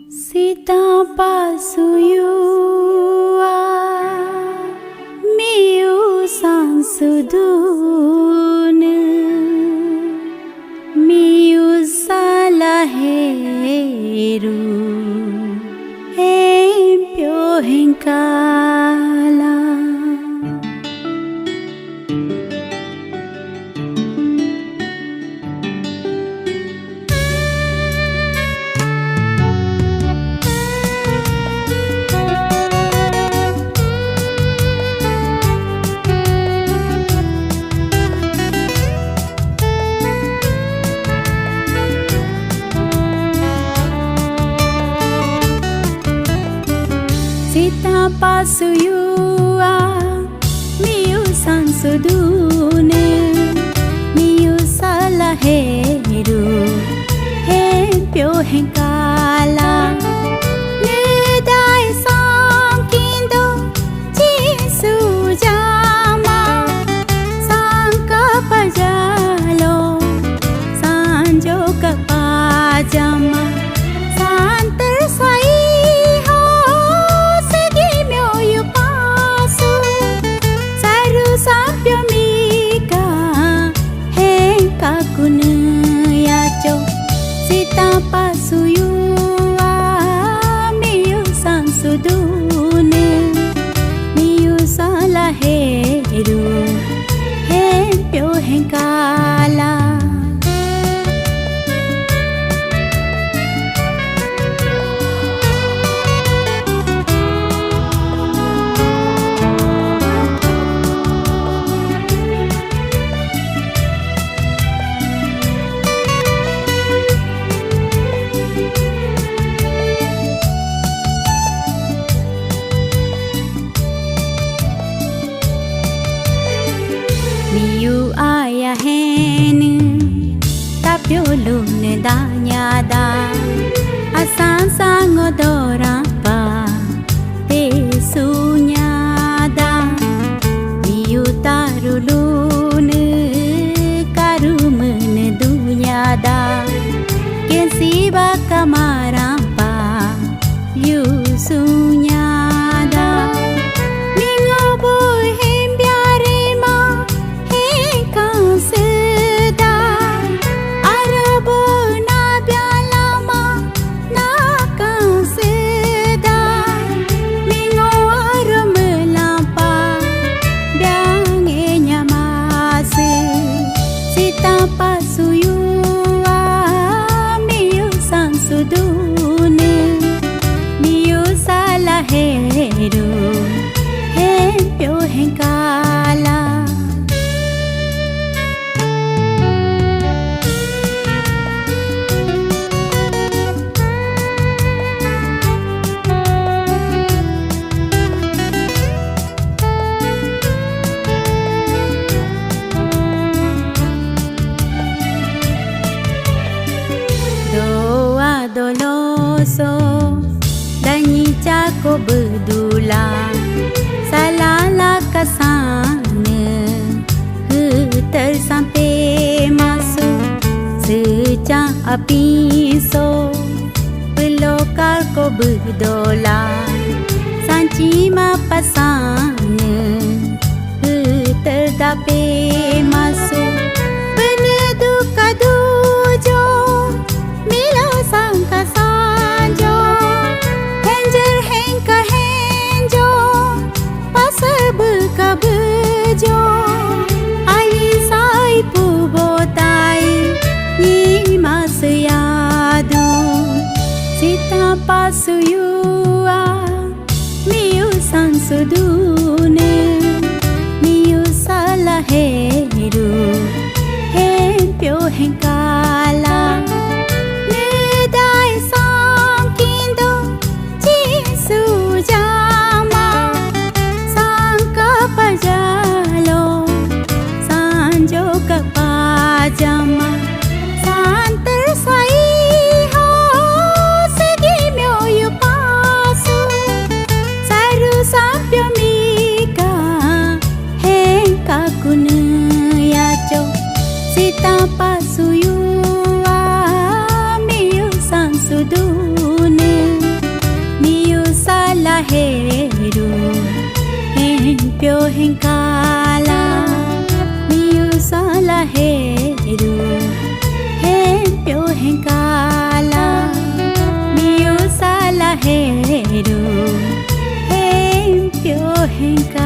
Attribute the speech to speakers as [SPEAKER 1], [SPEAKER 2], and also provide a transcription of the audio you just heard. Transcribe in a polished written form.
[SPEAKER 1] Sita pasuyua miu sansudun miu salaheru empyo hinkala Sita pasuyua miu sansudun miu salaheru empyo hinkala nedai sankindo jisu jama sangka pajalo sanjo kapajama santer sai Sita pasuyua miu sansudun miu salaheru empyo hinkala Miu aya hen tapyo lun da nya da asan sang odora pa te sunya da miu taru lun karumen dunya da kensi ba kamara pa yu sunya da mingo boy hem pyare ma pasuyua miu sansudun miu salaheru empyo hinkala doloso danyi chako berdula salala kasana tersampai masuk sejak api so pelokar ko berdola sanci mapasana terdape masuk peneduka dujo mila sangka sanjo henjer hengka henjo pasar buka bejo ai sai pu botai ni masayadu Sita pasuyua miu sansudun miu salaheru empyo hinkala nedai sankindo jisu jama sangka pajalo sanjo kapajama santer sai ho segi myo yu pasu saru sapyo mika henka kun ya cho Sita pasuyua 뼈 행까라 미우살라 해루 해뼈 행까라 미우살라 해루 해뼈 행까